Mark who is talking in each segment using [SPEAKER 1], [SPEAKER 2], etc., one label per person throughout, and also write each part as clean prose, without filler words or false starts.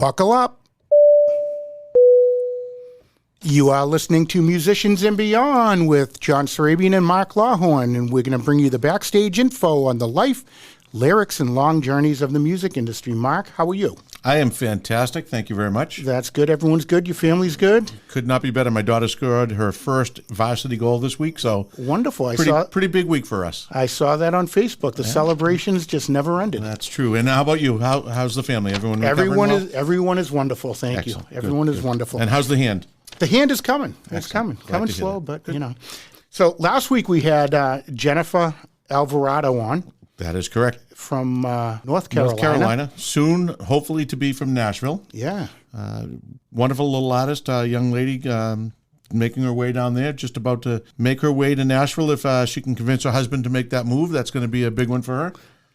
[SPEAKER 1] Buckle up. You are listening to Musicians and Beyond with John Sarabian and Mark Lawhorn, and we're going to bring you the backstage info on the life, lyrics, and long journeys of the music industry. Mark, how are you?
[SPEAKER 2] I am fantastic. Thank you very much.
[SPEAKER 1] That's good. Everyone's good. Your family's good?
[SPEAKER 2] Could not be better. My daughter scored her first varsity goal this week, so
[SPEAKER 1] wonderful.
[SPEAKER 2] Pretty big week for us.
[SPEAKER 1] I saw that on Facebook. The celebrations just never ended.
[SPEAKER 2] That's true. And how about you? How's the family? Everyone
[SPEAKER 1] is wonderful. Thank
[SPEAKER 2] Excellent.
[SPEAKER 1] you. Everyone is wonderful.
[SPEAKER 2] And how's the hand?
[SPEAKER 1] The hand is coming. It's coming. Coming slow, but you know. So last week we had Jennifer Alvarado on.
[SPEAKER 2] That is correct.
[SPEAKER 1] From North Carolina.
[SPEAKER 2] North Carolina. Soon, hopefully, to be from Nashville.
[SPEAKER 1] Yeah.
[SPEAKER 2] Wonderful little artist, young lady, making her way down there, just about to make her way to Nashville. If she can convince her husband to make that move, that's going to be a big one for her.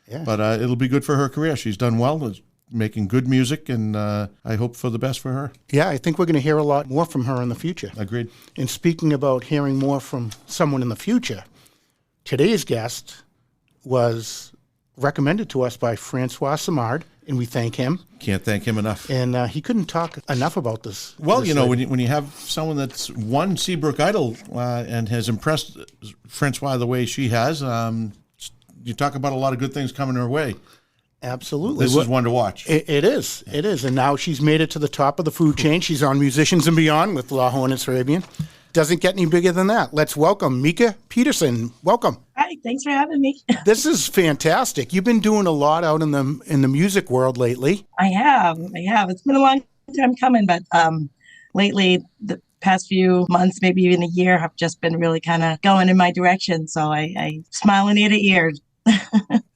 [SPEAKER 1] Yeah.
[SPEAKER 2] But it'll be good for her career. She's done well, making good music, and I hope for the best for her.
[SPEAKER 1] Yeah, I think we're going to hear a lot more from her in the future.
[SPEAKER 2] Agreed.
[SPEAKER 1] And speaking about hearing more from someone in the future, today's guest was recommended to us by Francois Simard, and we thank him.
[SPEAKER 2] Can't thank him enough.
[SPEAKER 1] And he couldn't talk enough about this.
[SPEAKER 2] Well, when you have someone that's won Seabrook Idol and has impressed Francois the way she has, you talk about a lot of good things coming her way.
[SPEAKER 1] Absolutely.
[SPEAKER 2] This is one to watch.
[SPEAKER 1] It is. It is. And now she's made it to the top of the food chain. She's on Musicians and Beyond with Lawhorn and Sarabian. Doesn't get any bigger than that. Let's welcome Mica Peterson. Welcome.
[SPEAKER 3] Hi, thanks for having me.
[SPEAKER 1] This is fantastic. You've been doing a lot out in the music world lately.
[SPEAKER 3] I have. It's been a long time coming, but lately, the past few months, maybe even a year, have just been really kind of going in my direction. So I smile in ear to ear.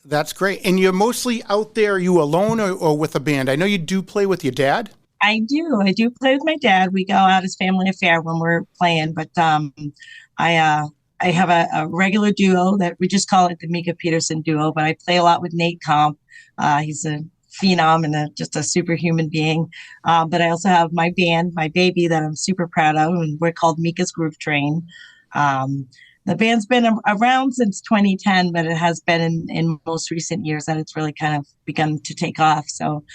[SPEAKER 1] That's great. And you're mostly out there, are you alone or with a band? I know you do play with your dad.
[SPEAKER 3] I do play with my dad. We go out as family affair when we're playing, but I have a regular duo that we just call it the Mica Peterson duo, but I play a lot with Nate Comp. He's a phenom and just a superhuman being. But I also have my band, my baby, that I'm super proud of, and we're called Mica's Groove Train. The band's been around since 2010, but it has been in most recent years that it's really kind of begun to take off. So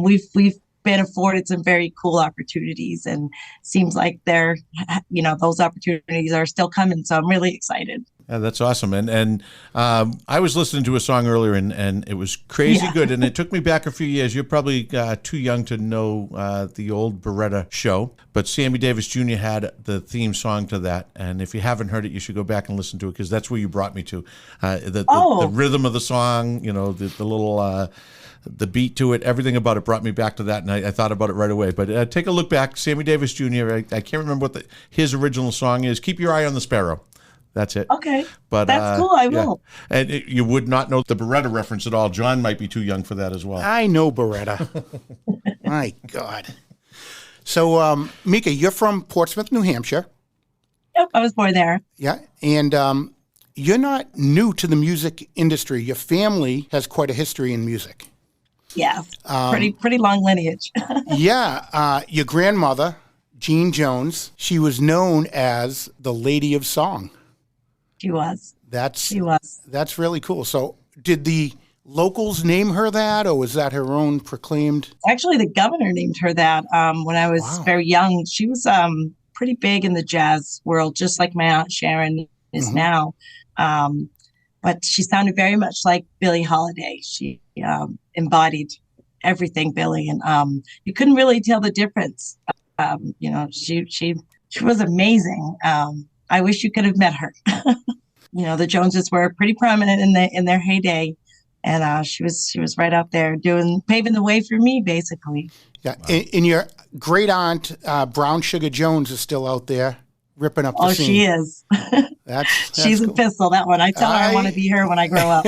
[SPEAKER 3] we've been afforded some very cool opportunities, and seems like those opportunities are still coming. So I'm really excited.
[SPEAKER 2] Yeah, that's awesome. And I was listening to a song earlier, and it was crazy good. And it took me back a few years. You're probably too young to know the old Beretta show, but Sammy Davis Jr. had the theme song to that. And if you haven't heard it, you should go back and listen to it, because that's where you brought me to. The rhythm of the song, the little... the beat to it, everything about it brought me back to that, and I thought about it right away. But take a look back. Sammy Davis Jr., I can't remember what his original song is. Keep Your Eye on the Sparrow. That's it.
[SPEAKER 3] Okay.
[SPEAKER 2] But
[SPEAKER 3] that's cool. I will.
[SPEAKER 2] And you would not know the Beretta reference at all. John might be too young for that as well.
[SPEAKER 1] I know Beretta. My God. So, Mica, you're from Portsmouth, New Hampshire.
[SPEAKER 3] Yep, I was born there.
[SPEAKER 1] Yeah, and you're not new to the music industry. Your family has quite a history in music.
[SPEAKER 3] Yeah, pretty long lineage.
[SPEAKER 1] Yeah, your grandmother, Jean Jones, she was known as the Lady of Song.
[SPEAKER 3] She was.
[SPEAKER 1] That's really cool. So did the locals name her that, or was that her own proclaimed?
[SPEAKER 3] Actually, the governor named her that when I was very young. She was pretty big in the jazz world, just like my Aunt Sharon is now. But she sounded very much like Billie Holiday. She embodied everything Billie, and you couldn't really tell the difference. She was amazing. I wish you could have met her. The Joneses were pretty prominent in their heyday, and she was right out there paving the way for me, basically.
[SPEAKER 1] Yeah, and your great aunt Brown Sugar Jones is still out there ripping up the scene.
[SPEAKER 3] She is. She's
[SPEAKER 1] cool.
[SPEAKER 3] A pistol, that one. I tell her I want to be her when I grow up.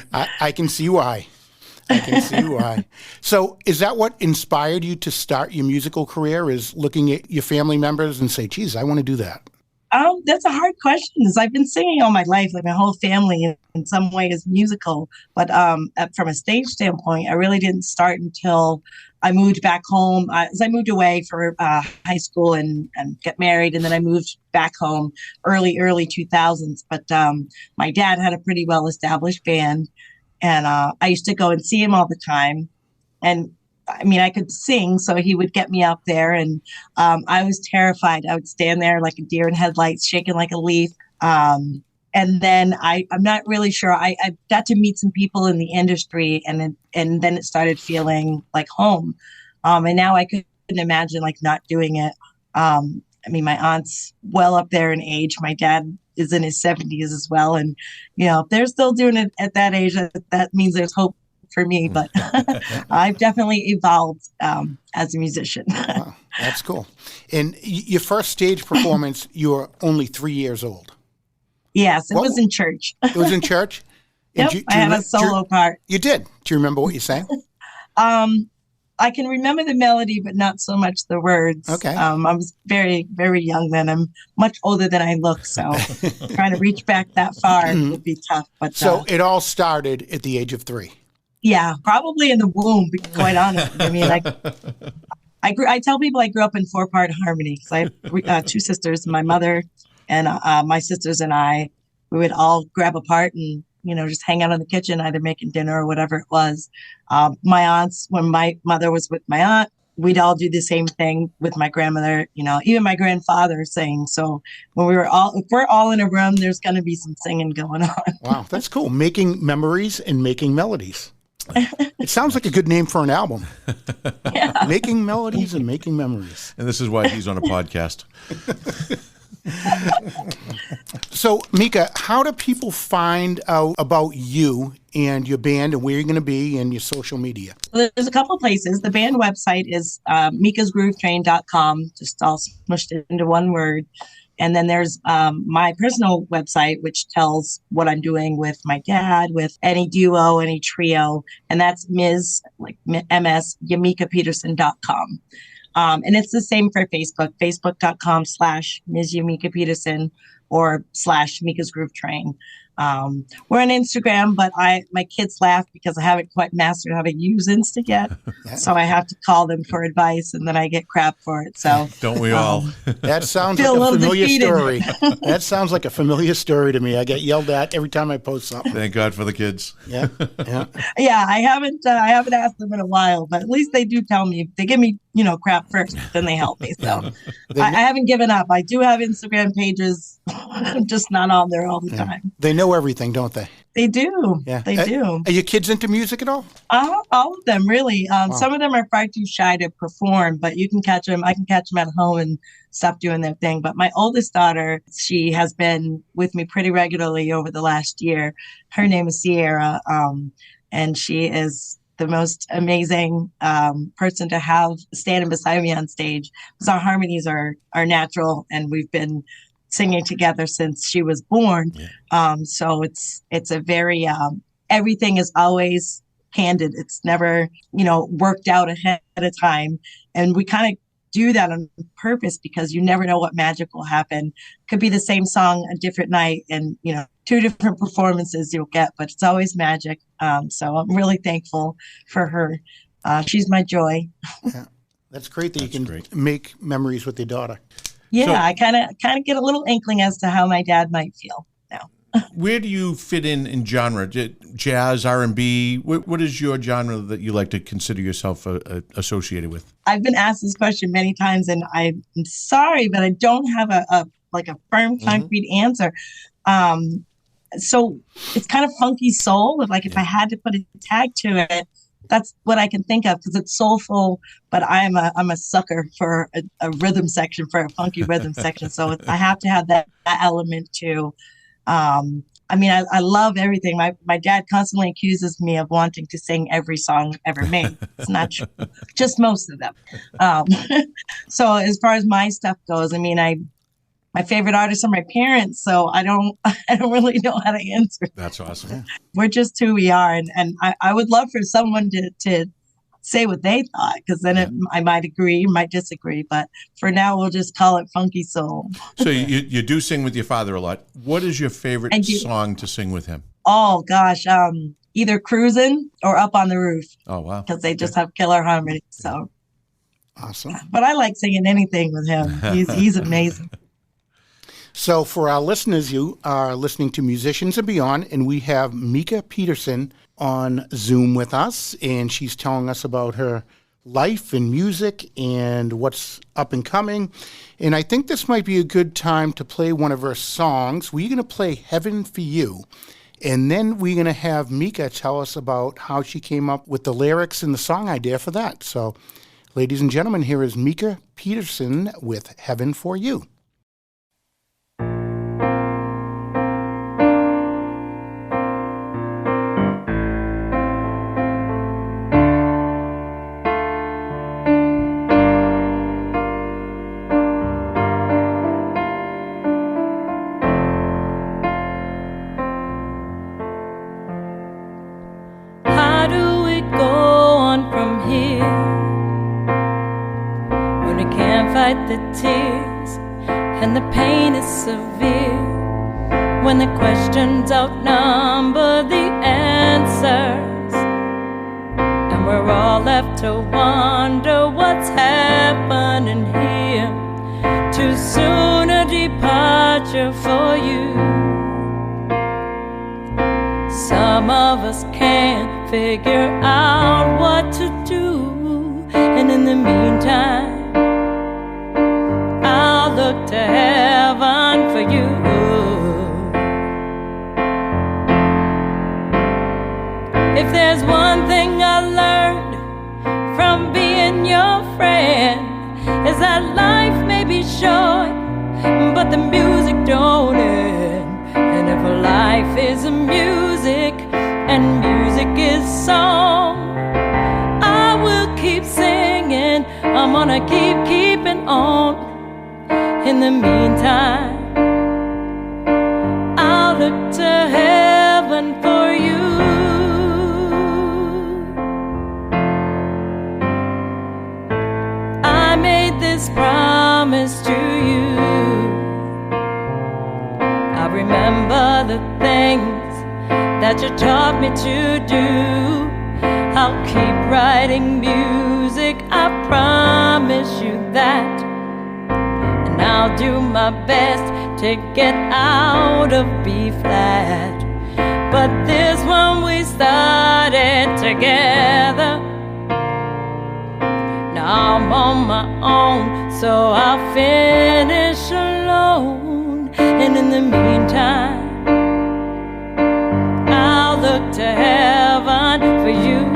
[SPEAKER 1] I can see why. So is that what inspired you to start your musical career, is looking at your family members and say, geez, I want to do that?
[SPEAKER 3] That's a hard question, because I've been singing all my life. Like, my whole family in some way is musical. But from a stage standpoint, I really didn't start until I moved back home. I moved away for high school and get married, and then I moved back home early 2000s. But my dad had a pretty well-established band, and I used to go and see him all the time. And I mean, I could sing, so he would get me up there, and I was terrified. I would stand there like a deer in headlights, shaking like a leaf. And then I'm not really sure. I got to meet some people in the industry, and then it started feeling like home. And now I couldn't imagine like not doing it. I mean, my aunt's well up there in age. My dad is in his 70s as well, and if they're still doing it at that age, that means there's hope for me. But I've definitely evolved as a musician.
[SPEAKER 1] Wow, that's cool. And your first stage performance, you were only 3 years old.
[SPEAKER 3] Yes, it was in church.
[SPEAKER 1] It was in church?
[SPEAKER 3] Yep, I had a solo part.
[SPEAKER 1] You did? Do you remember what you sang?
[SPEAKER 3] I can remember the melody, but not so much the words.
[SPEAKER 1] Okay.
[SPEAKER 3] I was very, very young then. I'm much older than I look, so trying to reach back that far would be tough. But
[SPEAKER 1] so it all started at the age of 3.
[SPEAKER 3] Yeah, probably in the womb, to be quite honest. I mean, I tell people I grew up in 4-part harmony because I have 2 sisters, my mother and my sisters and I. We would all grab a part and just hang out in the kitchen, either making dinner or whatever it was. My aunts, when my mother was with my aunt, we'd all do the same thing with my grandmother. Even my grandfather sang. So when if we're all in a room, there's going to be some singing going on.
[SPEAKER 1] Wow, that's cool. Making memories and making melodies. It sounds like a good name for an album.
[SPEAKER 3] Yeah.
[SPEAKER 1] Making melodies and making memories.
[SPEAKER 2] And this is why he's on a podcast.
[SPEAKER 1] So, Mica, how do people find out about you and your band and where you're going to be and your social media?
[SPEAKER 3] Well, there's a couple places. The band website is micasgroovetrain.com, just all smushed into one word. And then there's my personal website, which tells what I'm doing with my dad, with any duo, any trio. And that's Ms. like MS, YamicaPeterson.com. And it's the same for Facebook, facebook.com/Ms. Yamica Peterson or /Mica's Groove Train. We're on Instagram, but my kids laugh because I haven't quite mastered how to use Insta yet. So I have to call them for advice and then I get crap for it. So
[SPEAKER 2] don't we all?
[SPEAKER 1] That sounds like a familiar story. That sounds like a familiar story to me. I get yelled at every time I post something.
[SPEAKER 2] Thank God for the kids.
[SPEAKER 1] Yeah.
[SPEAKER 3] Yeah, I haven't asked them in a while, but at least they do tell me. They give me, crap first, then they help me. So I haven't given up. I do have Instagram pages. I'm just not on there all the time.
[SPEAKER 1] They know everything, don't they?
[SPEAKER 3] They do.
[SPEAKER 1] Yeah.
[SPEAKER 3] They do.
[SPEAKER 1] Are your kids into music at all?
[SPEAKER 3] All of them, really. Some of them are far too shy to perform, but you can catch them. I can catch them at home and stop doing their thing. But my oldest daughter, she has been with me pretty regularly over the last year. Her name is Sierra, and she is the most amazing person to have standing beside me on stage because our harmonies are natural, and we've been singing together since she was born. Yeah. So it's a very everything is always candid. It's never worked out ahead of time, and we kind of do that on purpose because you never know what magic will happen. Could be the same song a different night, and 2 different performances you'll get, but it's always magic. So I'm really thankful for her. She's my joy.
[SPEAKER 1] Yeah. That's great that you can make memories with your daughter.
[SPEAKER 3] Yeah, so, I kind of get a little inkling as to how my dad might feel now.
[SPEAKER 2] Where do you fit in genre? Jazz, R&B? What is your genre that you like to consider yourself associated with?
[SPEAKER 3] I've been asked this question many times, and I'm sorry, but I don't have a firm, concrete answer. So it's kind of funky soul. If I had to put a tag to it, that's what I can think of because it's soulful. But I'm a sucker for a rhythm section, for a funky rhythm section. So I have to have that element too. I love everything. My dad constantly accuses me of wanting to sing every song ever made. It's not true, just most of them. So as far as my stuff goes, my favorite artists are my parents, so I don't really know how to answer.
[SPEAKER 2] That's awesome.
[SPEAKER 3] We're just who we are, and I would love for someone to say what they thought, because then I might agree, might disagree, but for now we'll just call it funky soul.
[SPEAKER 2] So you do sing with your father a lot. What is your favorite song to sing with him?
[SPEAKER 3] Oh gosh, either Cruising or Up on the Roof.
[SPEAKER 2] Oh wow,
[SPEAKER 3] because they just have killer harmony. So
[SPEAKER 1] awesome.
[SPEAKER 3] But I like singing anything with him. He's amazing.
[SPEAKER 1] So for our listeners, you are listening to Musicians and Beyond, and we have Mica Peterson on Zoom with us, and she's telling us about her life and music and what's up and coming. And I think this might be a good time to play one of her songs. We're going to play Heaven for You. And then we're going to have Mica tell us about how she came up with the lyrics and the song idea for that. So, ladies and gentlemen, here is Mica Peterson with Heaven for You.
[SPEAKER 4] The tears and the pain is severe when the questions outnumber the answers, and we're all left to wonder what's happening here. Too soon a departure for you. Some of us can't figure out what to do, and in the meantime look to heaven for you. If there's one thing I learned from being your friend, is that life may be short, but the music don't end. And if life is music and music is song, I will keep singing, I'm gonna keep keeping on. In the meantime, I'll look to heaven for you. I made this promise to you. I remember the things that you taught me to do. I'll keep writing music, I promise you that. And I'll do my best to get out of B flat. But this one we started together. Now I'm on my own, so I'll finish alone. And in the meantime, I'll look to heaven for you.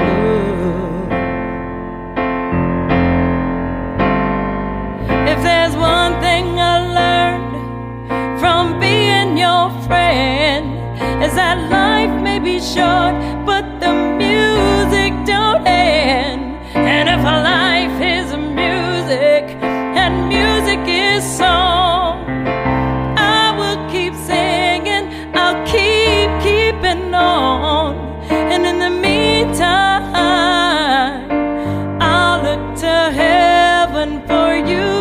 [SPEAKER 4] If there's one thing I learned from being your friend, is that life may be short, but the music don't end. And if life is music and music is song, I will keep singing, I'll keep keeping on. And in the meantime, I'll look to heaven for you.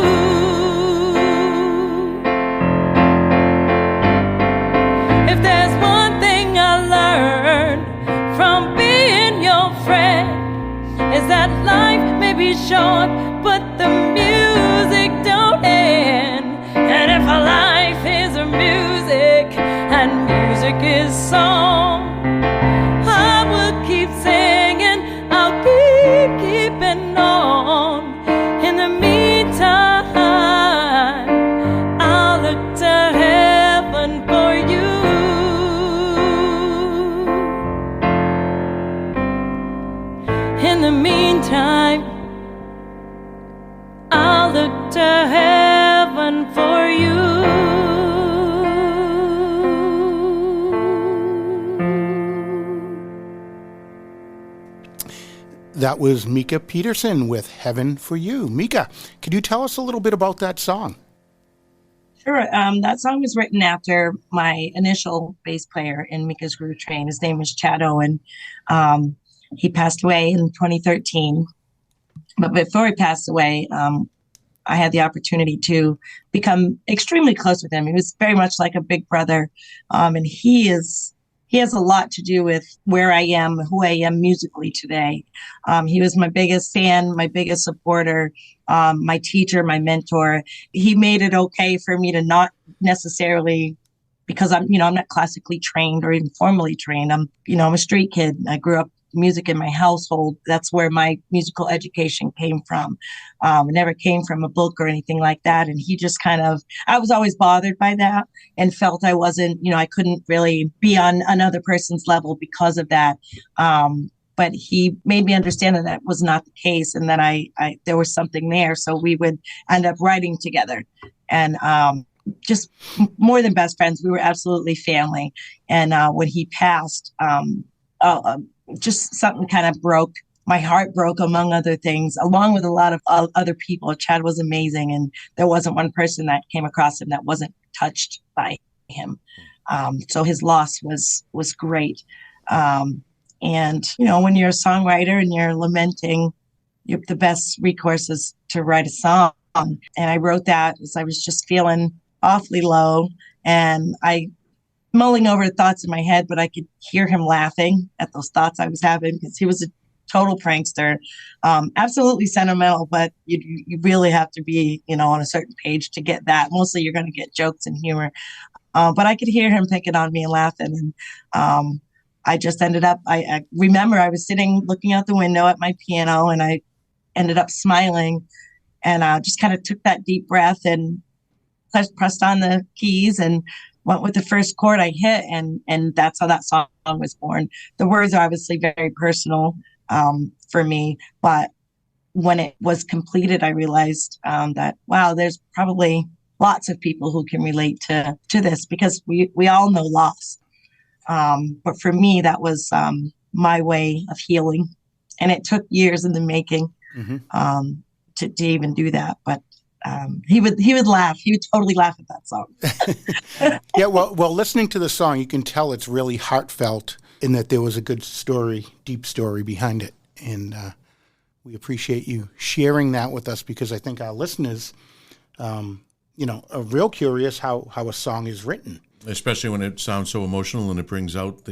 [SPEAKER 4] If there's one thing I learned from being your friend, is that life may be short, but the music don't end. And if life is music and music is song, I will keep singing, I'll keep keeping on. In the meantime, I'll look to heaven for you. In the meantime, I'll look to heaven for you.
[SPEAKER 1] That was Mica Peterson with Heaven for You. Mica, could you tell us a little bit about that song?
[SPEAKER 3] Sure. That song was written after my initial bass player in Mica's Groove Train. His name was Chad Owen. He passed away in 2013. But before he passed away, I had the opportunity to become extremely close with him. He was very much like a big brother. And he has a lot to do with where I am, who I am musically today. He was my biggest fan, my biggest supporter, my teacher, my mentor. He made it okay for me to not necessarily, because I'm not classically trained or even formally trained. I'm a street kid. I grew up music in my household. That's where my musical education came from. It never came from a book or anything like that. And he just I was always bothered by that and felt I wasn't, I couldn't really be on another person's level because of that. But he made me understand that was not the case, and that I there was something there. So we would end up writing together, and just more than best friends. We were absolutely family. And when he passed, just something kind of broke. My heart broke, among other things, along with a lot of other people. Chad was amazing, and there wasn't one person that came across him that wasn't touched by him. So his loss was great. And, when you're a songwriter and you're lamenting, the best recourse is to write a song. And I wrote that as I was just feeling awfully low, and I mulling over thoughts in my head, but I could hear him laughing at those thoughts I was having, because he was a total prankster, absolutely sentimental, but you really have to be, on a certain page to get that. Mostly you're going to get jokes and humor. But I could hear him picking on me and laughing. And I just ended up, I remember I was sitting looking out the window at my piano, and I ended up smiling, and just kind of took that deep breath and pressed on the keys and went with the first chord I hit. And that's how that song was born. The words are obviously very personal for me, but when it was completed, I realized that, wow, there's probably lots of people who can relate to this, because we all know loss. But for me, that was my way of healing. And it took years in the making to even do that. But he would laugh. He would totally laugh at that song.
[SPEAKER 1] Yeah, well, listening to the song, you can tell it's really heartfelt, in that there was a good story, deep story behind it. And we appreciate you sharing that with us, because I think our listeners, are real curious how a song is written.
[SPEAKER 2] Especially when it sounds so emotional and it brings out,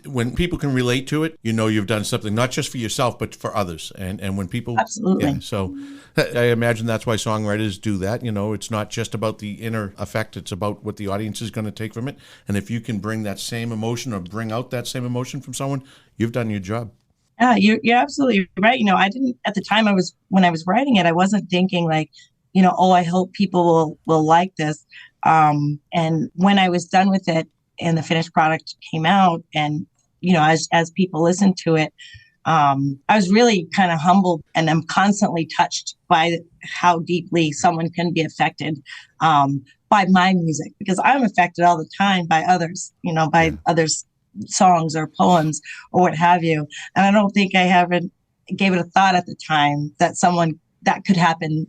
[SPEAKER 2] when people can relate to it, you've done something not just for yourself, but for others. And when people...
[SPEAKER 3] Absolutely.
[SPEAKER 2] Yeah, so I imagine that's why songwriters do that. It's not just about the inner effect. It's about what the audience is going to take from it. And if you can bring that same emotion or bring out that same emotion from someone, you've done your job.
[SPEAKER 3] Yeah, you're absolutely right. I didn't, at the time when I was writing it, I wasn't thinking like, I hope people will like this. And when I was done with it and the finished product came out, and, as people listened to it, I was really kind of humbled, and I'm constantly touched by how deeply someone can be affected, by my music, because I'm affected all the time by others, by others' songs or poems or what have you. And I don't think I haven't gave it a thought at the time that that could happen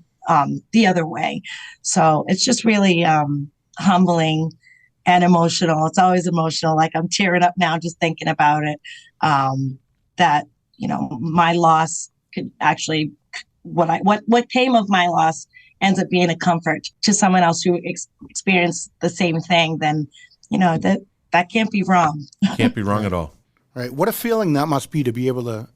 [SPEAKER 3] the other way. So it's just really humbling and emotional. It's always emotional. Like I'm tearing up now just thinking about it. That my loss could actually what came of my loss ends up being a comfort to someone else who experienced the same thing. Then that can't be wrong.
[SPEAKER 2] Can't be wrong at all.
[SPEAKER 1] Right. What a feeling that must be to be able to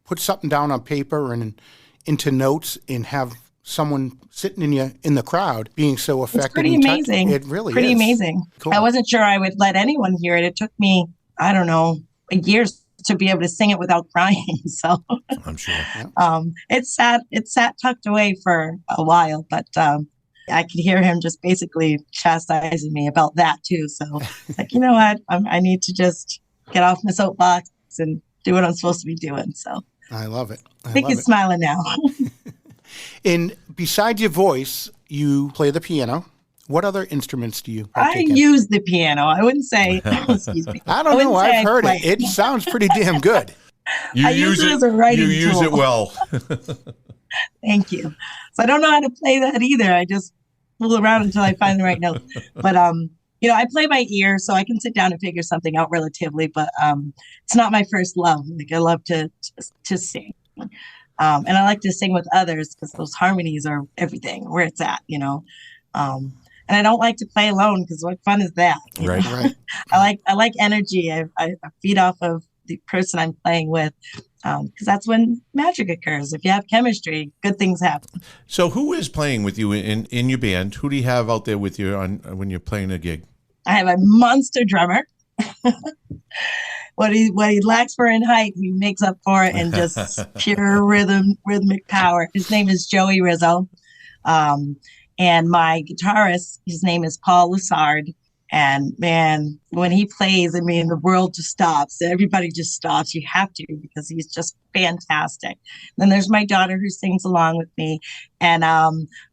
[SPEAKER 1] put something down on paper and into notes, and have someone sitting in the crowd being so affected.
[SPEAKER 3] It's pretty amazing.
[SPEAKER 1] It really
[SPEAKER 3] pretty
[SPEAKER 1] is.
[SPEAKER 3] Amazing.
[SPEAKER 1] Cool.
[SPEAKER 3] I wasn't sure I would let anyone hear it. It took me, I don't know, years to be able to sing it without crying. So
[SPEAKER 2] I'm sure.
[SPEAKER 3] Yeah. It sat tucked away for a while, but I could hear him just basically chastising me about that too. So it's like, you know what? I need to just get off my soapbox and do what I'm supposed to be doing. So
[SPEAKER 1] I love it.
[SPEAKER 3] I think he's smiling now.
[SPEAKER 1] And besides your voice, you play the piano. What other instruments do you partake in?
[SPEAKER 3] Use the piano. I wouldn't say, excuse me.
[SPEAKER 1] I don't know. I've heard it. It sounds pretty damn good.
[SPEAKER 3] I use it as a writing tool.
[SPEAKER 2] You use it well.
[SPEAKER 3] Thank you. So I don't know how to play that either. I just fool around until I find the right note. But, I play by ear, so I can sit down and figure something out relatively, but it's not my first love. Like I love to sing. And I like to sing with others because those harmonies are everything, where it's at, and I don't like to play alone because what fun is that?
[SPEAKER 2] Right.
[SPEAKER 3] I like energy. I feed off of the person I'm playing with because that's when magic occurs. If you have chemistry, good things happen.
[SPEAKER 2] So who is playing with you in your band? Who do you have out there with you when you're playing a gig?
[SPEAKER 3] I have a monster drummer. what he lacks for in height, he makes up for it in just pure rhythmic power. His name is Joey Rizzo. And my guitarist, his name is Paul Lessard. And man, when he plays, I mean, the world just stops. Everybody just stops. You have to, because he's just fantastic. Then there's my daughter who sings along with me. And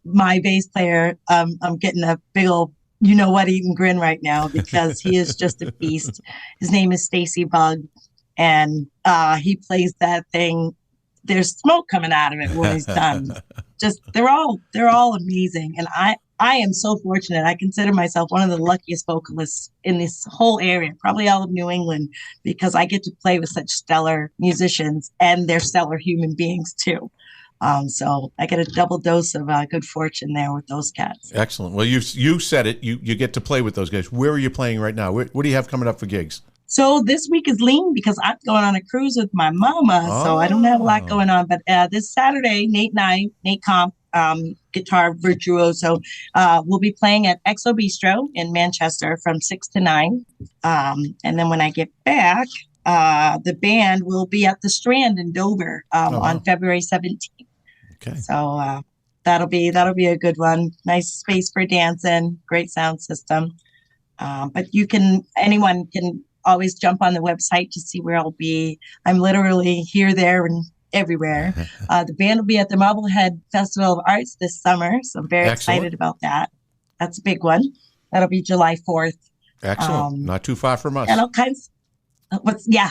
[SPEAKER 3] my bass player, I'm getting a big old, you know what, eating grin right now, because he is just a beast. His name is Stacy Bug. And he plays that thing. There's smoke coming out of it when he's done. Just they're all amazing. And I am so fortunate. I consider myself one of the luckiest vocalists in this whole area, probably all of New England, because I get to play with such stellar musicians, and they're stellar human beings too. So I get a double dose of good fortune there with those cats.
[SPEAKER 2] Excellent. Well, you said it. You get to play with those guys. Where are you playing right now? What do you have coming up for gigs?
[SPEAKER 3] So this week is lean because I'm going on a cruise with my mama. So I don't have a lot going on. But this Saturday, Nate Comp, guitar virtuoso, will be playing at XO Bistro in Manchester from 6 to 9. And then when I get back, the band will be at the Strand in Dover on February 17th.
[SPEAKER 2] Okay.
[SPEAKER 3] So that'll be a good one. Nice space for dancing, great sound system. But anyone can always jump on the website to see where I'll be. I'm literally here, there, and everywhere. The band will be at the Marblehead Festival of Arts this summer, so I'm very excited about that. That's a big one. That'll be July 4th.
[SPEAKER 2] Excellent. Not too far from us.
[SPEAKER 3] And all kinds. Yeah.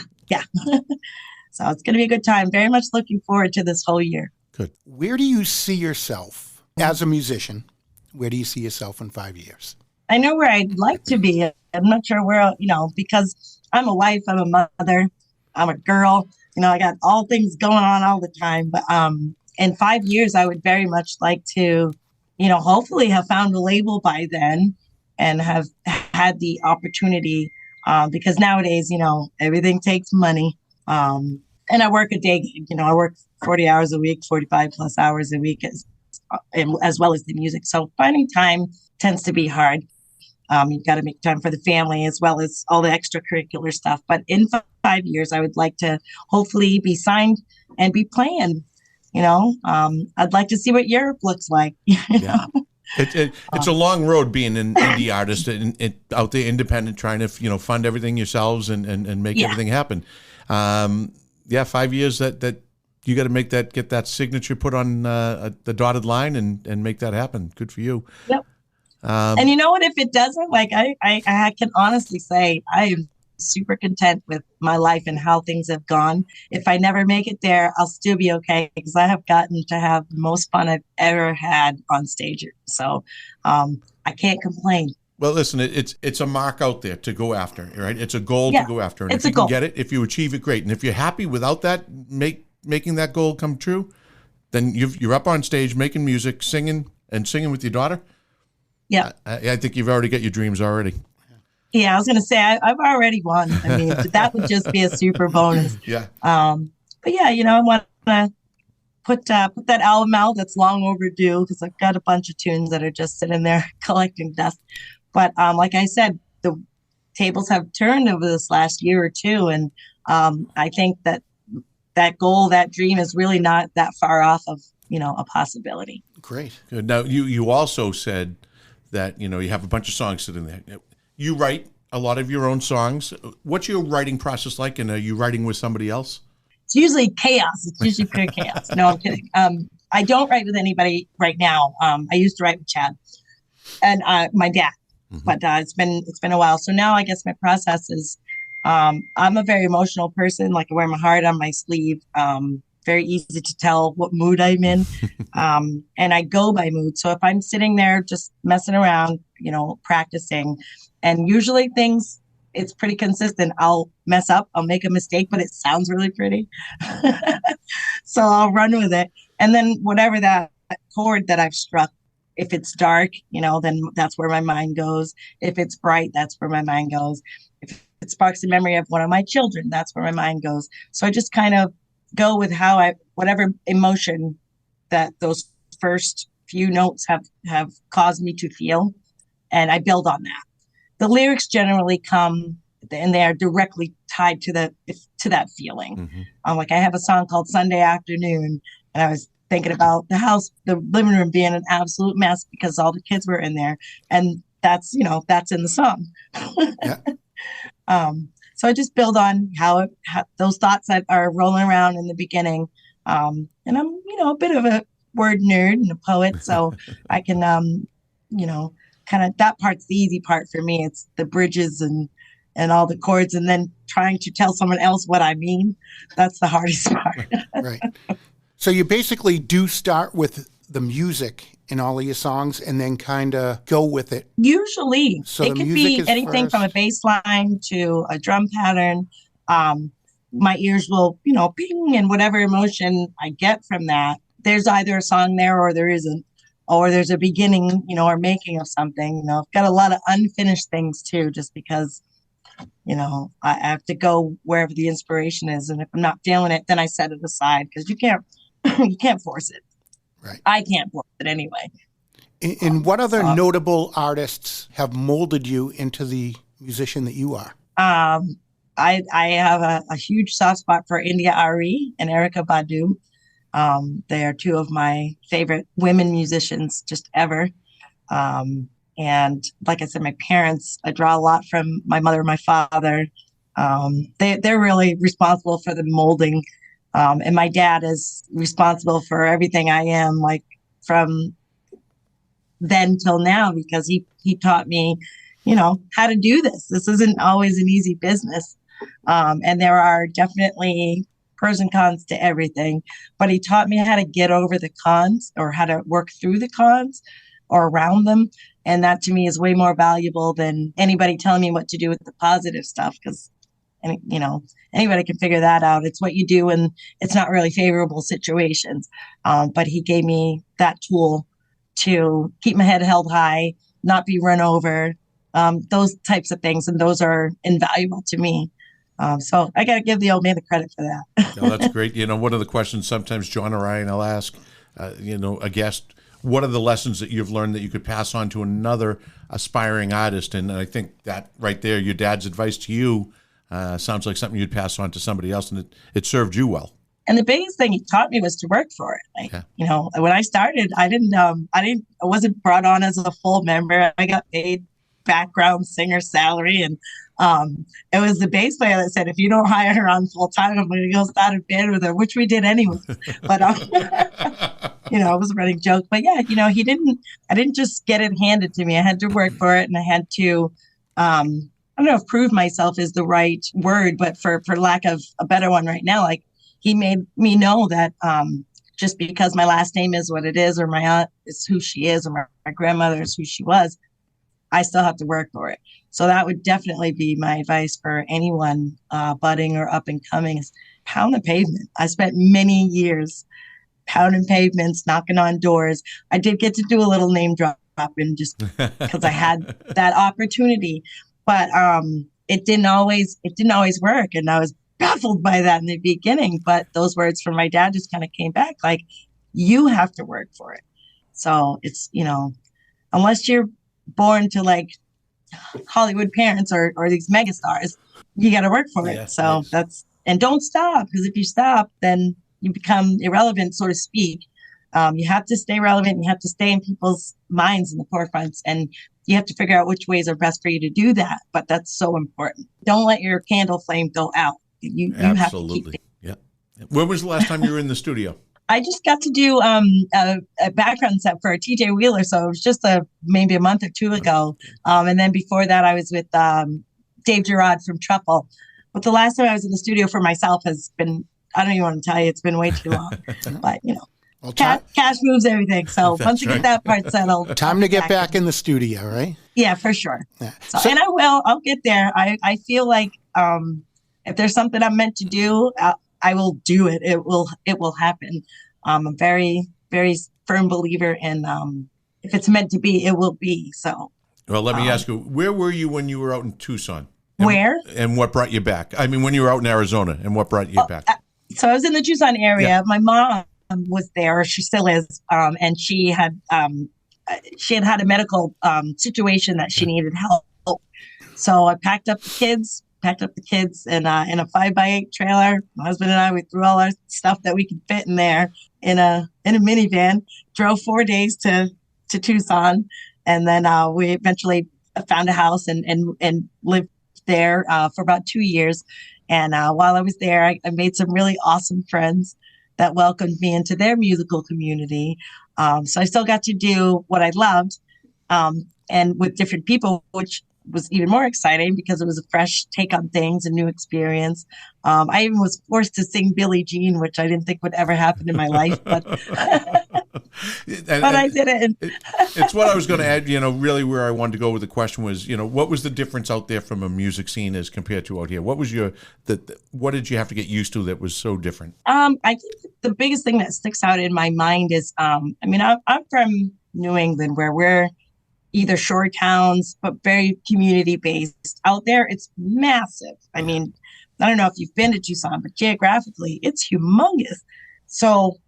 [SPEAKER 3] So it's going to be a good time. Very much looking forward to this whole year.
[SPEAKER 2] Good.
[SPEAKER 1] Where do you see yourself as a musician? Where do you see yourself in 5 years?
[SPEAKER 3] I know where I'd like to be. I'm not sure where, because I'm a wife, I'm a mother, I'm a girl, I got all things going on all the time. But in 5 years, I would very much like to, hopefully have found a label by then and have had the opportunity, because nowadays, everything takes money. And I work a day gig, I work 40 hours a week, 45 plus hours a week as well as the music. So finding time tends to be hard. You've got to make time for the family as well as all the extracurricular stuff. But in 5 years, I would like to hopefully be signed and be playing. I'd like to see what Europe looks like.
[SPEAKER 2] Yeah. It's a long road being an indie artist and out there independent, trying to fund everything yourselves and make everything happen. 5 years that you got to get that signature put on the dotted line and make that happen. Good for you.
[SPEAKER 3] Yep. And you know what? If it doesn't, I can honestly say I am super content with my life and how things have gone. If I never make it there, I'll still be okay because I have gotten to have the most fun I've ever had on stage. So I can't complain.
[SPEAKER 2] Well, listen, it's a mark out there to go after, right? It's a goal to go after. And
[SPEAKER 3] it's
[SPEAKER 2] if you
[SPEAKER 3] a goal.
[SPEAKER 2] Can get it, if you achieve it, great. And if you're happy without that, making that goal come true, then you're up on stage making music, singing with your daughter.
[SPEAKER 3] Yeah,
[SPEAKER 2] I think you've already got your dreams already.
[SPEAKER 3] Yeah, I was going to say I've already won. I mean, that would just be a super bonus.
[SPEAKER 2] Yeah.
[SPEAKER 3] But yeah, I want to put that album out that's long overdue because I've got a bunch of tunes that are just sitting there collecting dust. But like I said, the tables have turned over this last year or two, and I think that goal, that dream, is really not that far off of a possibility.
[SPEAKER 2] Great. Good. Now you also said that you have a bunch of songs sitting there. You write a lot of your own songs. What's your writing process like, and are you writing with somebody else?
[SPEAKER 3] It's usually chaos. It's usually pure chaos. No, I'm kidding. I don't write with anybody right now. I used to write with Chad and my dad, but it's been a while. So now I guess my process is I'm a very emotional person. Like I wear my heart on my sleeve. Very easy to tell what mood I'm in. And I go by mood. So if I'm sitting there just messing around, practicing, and usually it's pretty consistent. I'll mess up, I'll make a mistake, but it sounds really pretty. So I'll run with it. And then whatever that chord that I've struck, if it's dark, then that's where my mind goes. If it's bright, that's where my mind goes. If it sparks a memory of one of my children, that's where my mind goes. So I just kind of go with whatever emotion that those first few notes have caused me to feel, and I build on that. The lyrics generally come and they are directly tied to that feeling. Like I have a song called Sunday Afternoon, and I was thinking about the living room being an absolute mess because all the kids were in there, and that's in the song.
[SPEAKER 1] Yeah.
[SPEAKER 3] So I just build on how those thoughts that are rolling around in the beginning. And I'm, a bit of a word nerd and a poet, so I can, kind of, that part's the easy part for me. It's the bridges and all the chords, and then trying to tell someone else what I mean. That's the hardest part.
[SPEAKER 1] Right. So you basically do start with the music in all of your songs and then kind of go with it.
[SPEAKER 3] Usually.
[SPEAKER 1] So
[SPEAKER 3] it could be anything from a bass line to a drum pattern. My ears will, ping, and whatever emotion I get from that, there's either a song there or there isn't, or there's a beginning, or making of something. I've got a lot of unfinished things too, just because, I have to go wherever the inspiration is. And if I'm not feeling it, then I set it aside, because you can't force it.
[SPEAKER 1] Right.
[SPEAKER 3] I can't force it anyway.
[SPEAKER 1] And what other notable artists have molded you into the musician that you are?
[SPEAKER 3] I have a huge soft spot for India Ari and Erykah Badu. They are two of my favorite women musicians just ever. And like I said, my parents, I draw a lot from my mother and my father. They're really responsible for the molding. And my dad is responsible for everything I am, like from then till now, because he taught me, how to do this. This isn't always an easy business. And there are definitely pros and cons to everything, but he taught me how to get over the cons, or how to work through the cons or around them. And that to me is way more valuable than anybody telling me what to do with the positive stuff, because anybody can figure that out. It's what you do when it's not really favorable situations. But he gave me that tool to keep my head held high, not be run over, those types of things. And those are invaluable to me. So I got to give the old man the credit for that.
[SPEAKER 2] No, that's great. One of the questions sometimes John or I, and I'll ask, a guest, what are the lessons that you've learned that you could pass on to another aspiring artist? And I think that right there, your dad's advice to you, sounds like something you'd pass on to somebody else, and it served you well.
[SPEAKER 3] And the biggest thing he taught me was to work for it. When I started, I wasn't brought on as a full member. I got paid background singer salary, and it was the bass player that said, if you don't hire her on full time, I'm going to go start a band with her, which we did anyway. But I was a running joke. But yeah, I didn't just get it handed to me. I had to work for it, and I had to I don't know if prove myself is the right word, but for lack of a better one right now, like he made me know that just because my last name is what it is, or my aunt is who she is, or my grandmother is who she was, I still have to work for it. So that would definitely be my advice for anyone budding or up and coming, is pound the pavement. I spent many years pounding pavements, knocking on doors. I did get to do a little name dropping just because I had that opportunity. But it didn't always work. And I was baffled by that in the beginning. But those words from my dad just kind of came back, like, you have to work for it. So it's, unless you're born to like Hollywood parents or these megastars, you got to work for it. So nice. And don't stop, because if you stop, then you become irrelevant, so to speak. You have to stay relevant. You have to stay in people's minds in the forefronts, and you have to figure out which ways are best for you to do that. But that's so important. Don't let your candle flame go out. You have to keep it.
[SPEAKER 2] Yeah. When was the last time you were in the studio?
[SPEAKER 3] I just got to do a background set for TJ Wheeler, so it was just maybe a month or two ago. And then before that, I was with Dave Gerard from Truffle. But the last time I was in the studio for myself has been, I don't even want to tell you, it's been way too long. But well, cash moves everything. So once you get that part settled,
[SPEAKER 1] time to get back in the studio, right?
[SPEAKER 3] Yeah, for sure. Yeah. So, and I'll get there. I feel like if there's something I'm meant to do, I will do it. It will happen. I'm a very, very firm believer in if it's meant to be, it will be. So. Well,
[SPEAKER 2] let me ask you, where were you when you were out in Tucson?
[SPEAKER 3] Where?
[SPEAKER 2] And what brought you back? I mean, when you were out in Arizona, and what brought you back?
[SPEAKER 3] So I was in the Tucson area. Yeah. My mom was there. She still is. And she had had a medical situation that she needed help. So I packed up the kids, packed up the kids in a 5x8 trailer. My husband and I, we threw all our stuff that we could fit in there in a minivan, drove 4 days to Tucson. And then we eventually found a house and lived there for about 2 years. And while I was there, I made some really awesome friends that welcomed me into their musical community. So I still got to do what I loved, and with different people, which was even more exciting because it was a fresh take on things, a new experience. I even was forced to sing Billie Jean, which I didn't think would ever happen in my life, but I did it.
[SPEAKER 2] It's what I was going to add, really where I wanted to go with the question was, what was the difference out there from a music scene as compared to out here? What was what did you have to get used to that was so different?
[SPEAKER 3] I think the biggest thing that sticks out in my mind is, I'm from New England, where we're either shore towns, but very community based. Out there, it's massive. I mean, I don't know if you've been to Tucson, but geographically, it's humongous. So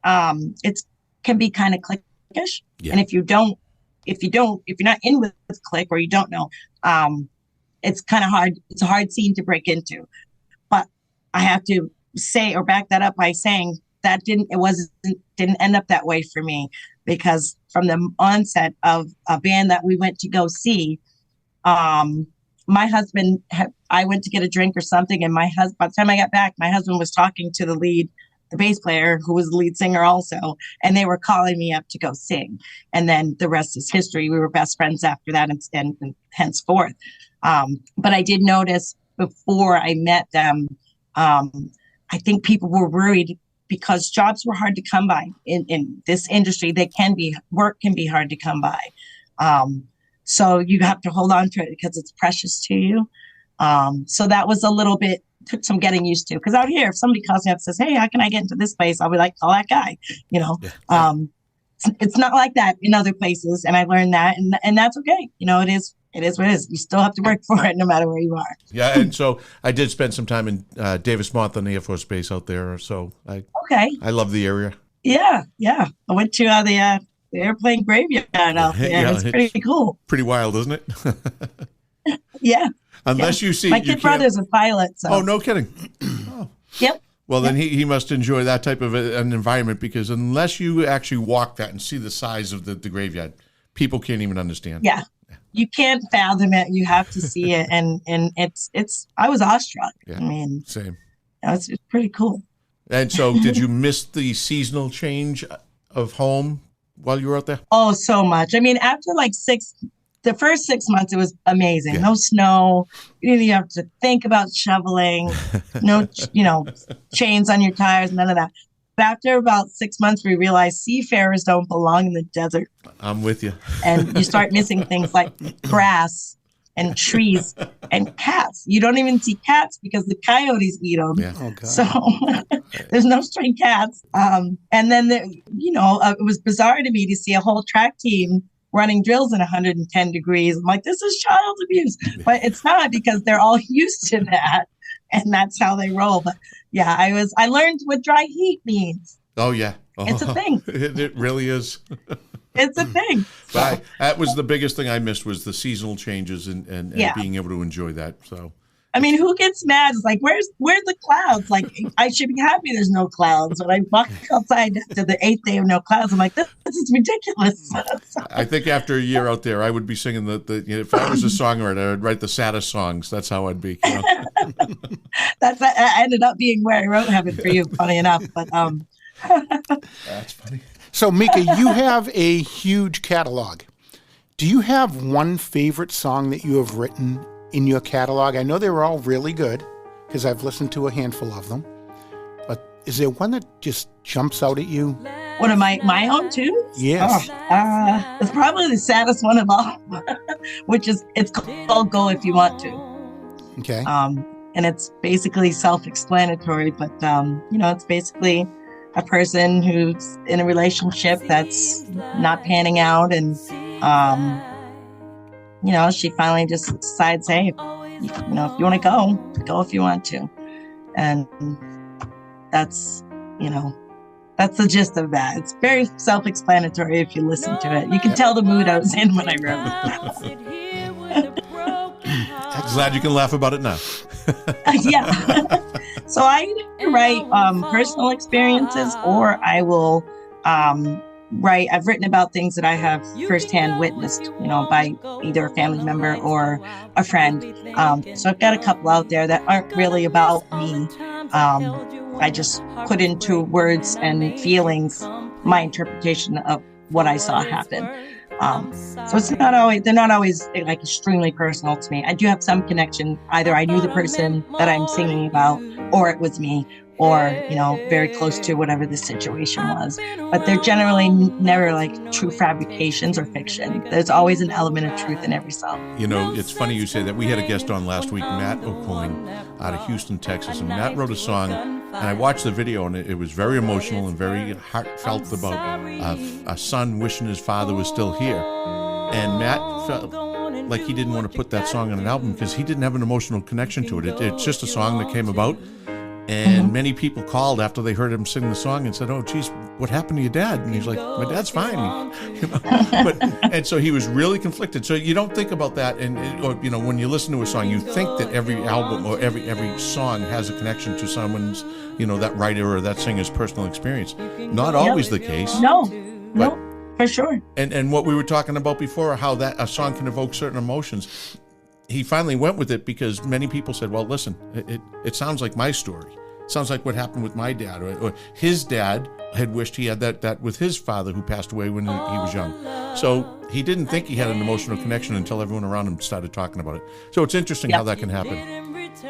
[SPEAKER 3] it can be kind of cliquish. Yeah. And if you're not in with the clique or you don't know, it's kind of hard. It's a hard scene to break into. But I have to say or back that up by saying that didn't end up that way for me, because from the onset of a band that we went to go see, my husband, I went to get a drink or something, and by the time I got back, my husband was talking to the bass player, who was the lead singer also, and they were calling me up to go sing. And then the rest is history. We were best friends after that, and henceforth. But I did notice before I met them, I think people were worried because jobs were hard to come by in this industry. Work can be hard to come by. So you have to hold on to it because it's precious to you. So that was took some getting used to. Because out here, if somebody calls me up and says, "Hey, how can I get into this place?" I'll be like, "Call that guy." Yeah. It's not like that in other places, and I learned that, and that's okay. It is what it is. You still have to work for it no matter where you are.
[SPEAKER 2] Yeah, and so I did spend some time in Davis-Monthan on the Air Force Base out there, so I love the area.
[SPEAKER 3] Yeah. I went to the airplane graveyard out there. Yeah, it's pretty cool.
[SPEAKER 2] Pretty wild, isn't it?
[SPEAKER 3] Yeah.
[SPEAKER 2] Unless you see...
[SPEAKER 3] My kid brother's a pilot, so...
[SPEAKER 2] Oh, no kidding. Oh.
[SPEAKER 3] Yep.
[SPEAKER 2] Well, then he must enjoy that type of an environment, because unless you actually walk that and see the size of the graveyard, people can't even understand.
[SPEAKER 3] Yeah. You can't fathom it. You have to see it, and it's. I was awestruck.
[SPEAKER 2] Yeah,
[SPEAKER 3] I mean,
[SPEAKER 2] same.
[SPEAKER 3] It's pretty cool.
[SPEAKER 2] And so, did you miss the seasonal change of home while you were out there?
[SPEAKER 3] Oh, so much. I mean, after the first 6 months, it was amazing. Yeah. No snow. You didn't even have to think about shoveling. No, chains on your tires. None of that. But after about 6 months, we realized seafarers don't belong in the desert.
[SPEAKER 2] I'm with you.
[SPEAKER 3] And you start missing things like grass and trees and cats. You don't even see cats because the coyotes eat them. Yeah. Oh, God. So there's no stray cats. And then, it was bizarre to me to see a whole track team running drills in 110 degrees. I'm like, this is child abuse. But it's not, because they're all used to that. And that's how they roll. But yeah, I learned what dry heat means.
[SPEAKER 2] Oh, yeah. Oh,
[SPEAKER 3] it's a thing.
[SPEAKER 2] It really is.
[SPEAKER 3] It's a thing.
[SPEAKER 2] But that was the biggest thing I missed, was the seasonal changes and being able to enjoy that. So,
[SPEAKER 3] I mean, who gets mad? It's like, where's the clouds? Like, I should be happy there's no clouds. When I walk outside to the 8th day of no clouds, I'm like, this is ridiculous.
[SPEAKER 2] I think after a year out there, I would be singing if I was a songwriter, I'd write the saddest songs. That's how I'd be.
[SPEAKER 3] I ended up being where I wrote Heaven for You, funny enough. But
[SPEAKER 2] that's funny.
[SPEAKER 1] So, Mica, you have a huge catalog. Do you have one favorite song that you have written in your catalog? I know they're all really good because I've listened to a handful of them. But is there one that just jumps out at you?
[SPEAKER 3] One of my own tunes?
[SPEAKER 1] Yes.
[SPEAKER 3] It's probably the saddest one of all, which is, it's called Go If You Want To.
[SPEAKER 1] Okay.
[SPEAKER 3] And it's basically self-explanatory, but, it's basically a person who's in a relationship that's not panning out, and she finally just decides, hey, if you want to go if you want to. And that's the gist of that. It's very self-explanatory if you listen to it. You can tell the mood I was in when I wrote it.
[SPEAKER 2] Glad you can laugh about it now.
[SPEAKER 3] Yeah. So I either write personal experiences, or I will write. I've written about things that I have firsthand witnessed, by either a family member or a friend. So I've got a couple out there that aren't really about me. I just put into words and feelings my interpretation of what I saw happen. So they're not always like extremely personal to me. I do have some connection. Either I knew the person that I'm singing about, or it was me, or, very close to whatever the situation was. But they're generally never like true fabrications or fiction. There's always an element of truth in every song.
[SPEAKER 2] It's funny you say that. We had a guest on last week, Matt O'Coin, out of Houston, Texas, and Matt wrote a song, and I watched the video, and it was very emotional and very heartfelt about a son wishing his father was still here. And Matt felt like he didn't want to put that song on an album because he didn't have an emotional connection to it. It's just a song that came about. And many people called after they heard him sing the song and said, "Oh, geez, what happened to your dad?" And he's like, "My dad's fine." And so he was really conflicted. So you don't think about that, or when you listen to a song, you think that every album or every song has a connection to someone's, that writer or that singer's personal experience. Not always the case.
[SPEAKER 3] No, for sure.
[SPEAKER 2] And what we were talking about before, how that a song can evoke certain emotions. He finally went with it because many people said, "Well, listen, it sounds like my story. It sounds like what happened with my dad, or his dad had wished he had that with his father who passed away when he was young." So he didn't think he had an emotional connection until everyone around him started talking about it. So it's interesting how that can happen.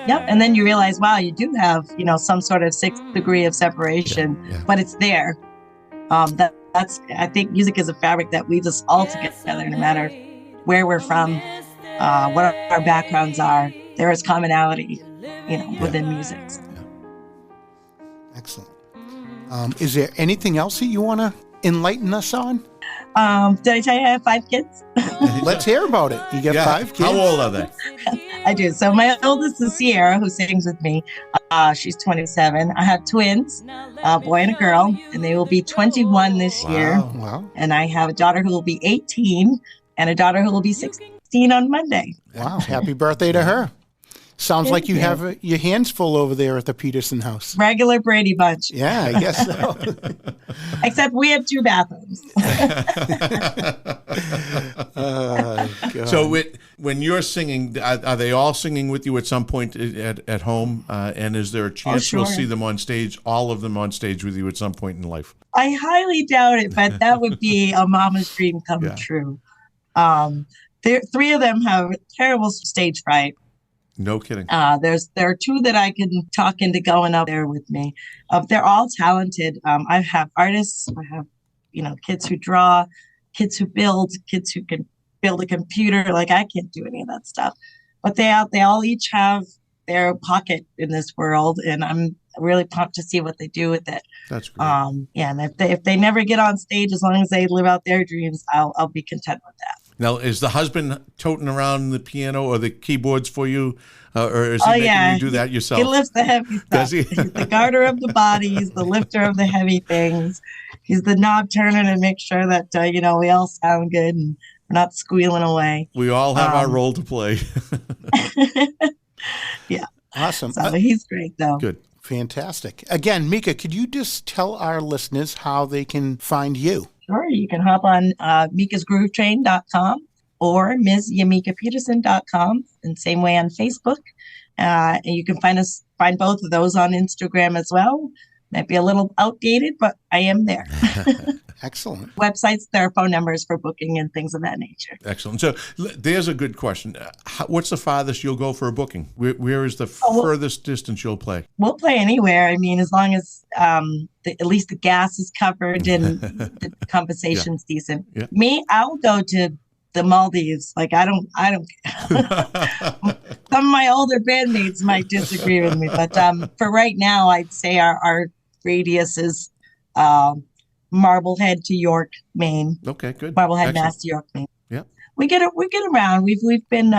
[SPEAKER 3] Yep. And then you realize, wow, you do have, some sort of 6th degree of separation, but it's there. That's I think music is a fabric that weaves us all together, no matter where we're from. What our backgrounds are, there is commonality, within music. So.
[SPEAKER 1] Excellent. Is there anything else that you want to enlighten us on?
[SPEAKER 3] Did I tell you I have 5 kids?
[SPEAKER 1] Let's hear about it. You got 5 kids?
[SPEAKER 2] How old are they?
[SPEAKER 3] I do. So my oldest is Sierra, who sings with me. She's 27. I have twins, a boy and a girl, and they will be 21 this year.
[SPEAKER 1] Wow.
[SPEAKER 3] And I have a daughter who will be 18 and a daughter who will be 16 on Monday.
[SPEAKER 1] Wow. Happy birthday to her. Sounds like you have your hands full over there at the Peterson house.
[SPEAKER 3] Regular Brady Bunch.
[SPEAKER 1] Yeah, I guess so.
[SPEAKER 3] Except we have 2 bathrooms.
[SPEAKER 2] So when you're singing, are they all singing with you at some point at home? And is there a chance we'll see them on stage, all of them on stage with you at some point in life?
[SPEAKER 3] I highly doubt it, but that would be a mama's dream come true. 3 of them have terrible stage fright.
[SPEAKER 2] No kidding.
[SPEAKER 3] There are 2 that I can talk into going up there with me. They're all talented. I have artists. I have, kids who draw, kids who build, kids who can build a computer. Like I can't do any of that stuff, but they all each have their pocket in this world, and I'm really pumped to see what they do with it.
[SPEAKER 2] That's great.
[SPEAKER 3] And if they never get on stage, as long as they live out their dreams, I'll be content with that.
[SPEAKER 2] Now, is the husband toting around the piano or the keyboards for you, or is he making you do that yourself?
[SPEAKER 3] He lifts the heavy stuff.
[SPEAKER 2] Does he?
[SPEAKER 3] He's the garter of the body. He's the lifter of the heavy things. He's the knob turner to make sure that we all sound good and we're not squealing away.
[SPEAKER 2] We all have our role to play.
[SPEAKER 3] Yeah.
[SPEAKER 1] Awesome.
[SPEAKER 3] So he's great, though.
[SPEAKER 2] Good.
[SPEAKER 1] Fantastic. Again, Mica, could you just tell our listeners how they can find you?
[SPEAKER 3] Sure. You can hop on micasgroovetrain.com or MsYamicaPeterson.com, and same way on Facebook. And you can find both of those on Instagram as well. Might be a little outdated, but I am there.
[SPEAKER 1] Excellent.
[SPEAKER 3] Websites, there are phone numbers for booking and things of that nature.
[SPEAKER 2] Excellent. So there's a good question. What's the farthest you'll go for a booking? Where is the furthest distance you'll play?
[SPEAKER 3] We'll play anywhere. I mean, as long as at least the gas is covered and the compensation's decent.
[SPEAKER 2] Yeah.
[SPEAKER 3] Me, I'll go to the Maldives. Like I don't some of my older bandmates might disagree with me, but for right now, I'd say our radius is Marblehead to York, Maine.
[SPEAKER 2] Okay, good.
[SPEAKER 3] Marblehead,
[SPEAKER 2] Excellent.
[SPEAKER 3] Mass to York, Maine.
[SPEAKER 2] Yeah.
[SPEAKER 3] We get around. We've been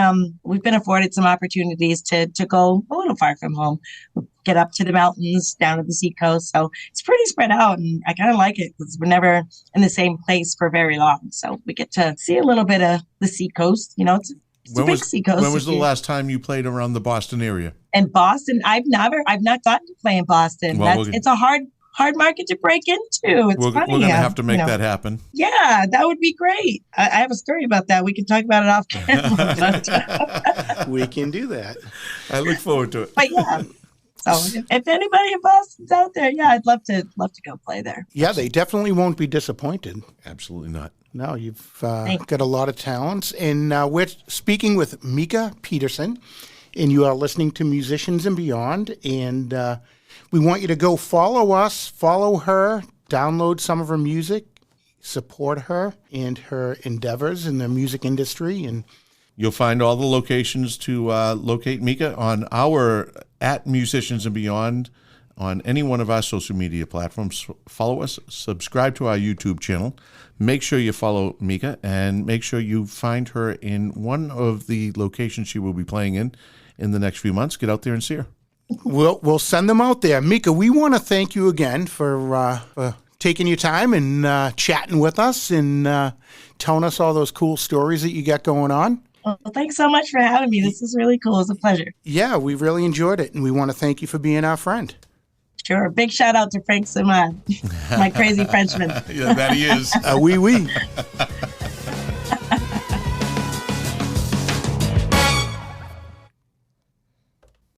[SPEAKER 3] afforded some opportunities to go a little far from home, get up to the mountains, down to the seacoast. So it's pretty spread out, and I kind of like it because we're never in the same place for very long. So we get to see a little bit of the seacoast. It's It's a big seacoast.
[SPEAKER 2] When was the last time you played around the Boston area?
[SPEAKER 3] In Boston, I've not gotten to play in Boston.
[SPEAKER 2] Well,
[SPEAKER 3] It's a hard market to break into. It's
[SPEAKER 2] We're
[SPEAKER 3] funny.
[SPEAKER 2] going to have to make that happen.
[SPEAKER 3] Yeah, that would be great. I have a story about that. We can talk about it off camera.
[SPEAKER 1] We can do that.
[SPEAKER 2] I look forward to it.
[SPEAKER 3] But yeah. So if anybody in Boston's out there, yeah, I'd love to go play there.
[SPEAKER 1] Yeah, they definitely won't be disappointed.
[SPEAKER 2] Absolutely not.
[SPEAKER 1] No, you've got a lot of talents. And we're speaking with Mica Peterson, and you are listening to Musicians and Beyond. And we want you to go follow us, follow her, download some of her music, support her and her endeavors in the music industry. And
[SPEAKER 2] you'll find all the locations to locate Mica on our @Musicians and Beyond on any one of our social media platforms. Follow us, subscribe to our YouTube channel. Make sure you follow Mica, and make sure you find her in one of the locations she will be playing in the next few months. Get out there and see her.
[SPEAKER 1] We'll send them out there. Mica, we want to thank you again for taking your time and chatting with us and telling us all those cool stories that you got going on.
[SPEAKER 3] Well, thanks so much for having me. This is really cool. It's a pleasure.
[SPEAKER 1] Yeah, we really enjoyed it, and we want to thank you for being our friend.
[SPEAKER 3] Sure. Big shout out to Frank Simon, my crazy Frenchman.
[SPEAKER 2] Yeah, that he is.
[SPEAKER 1] Oui, oui.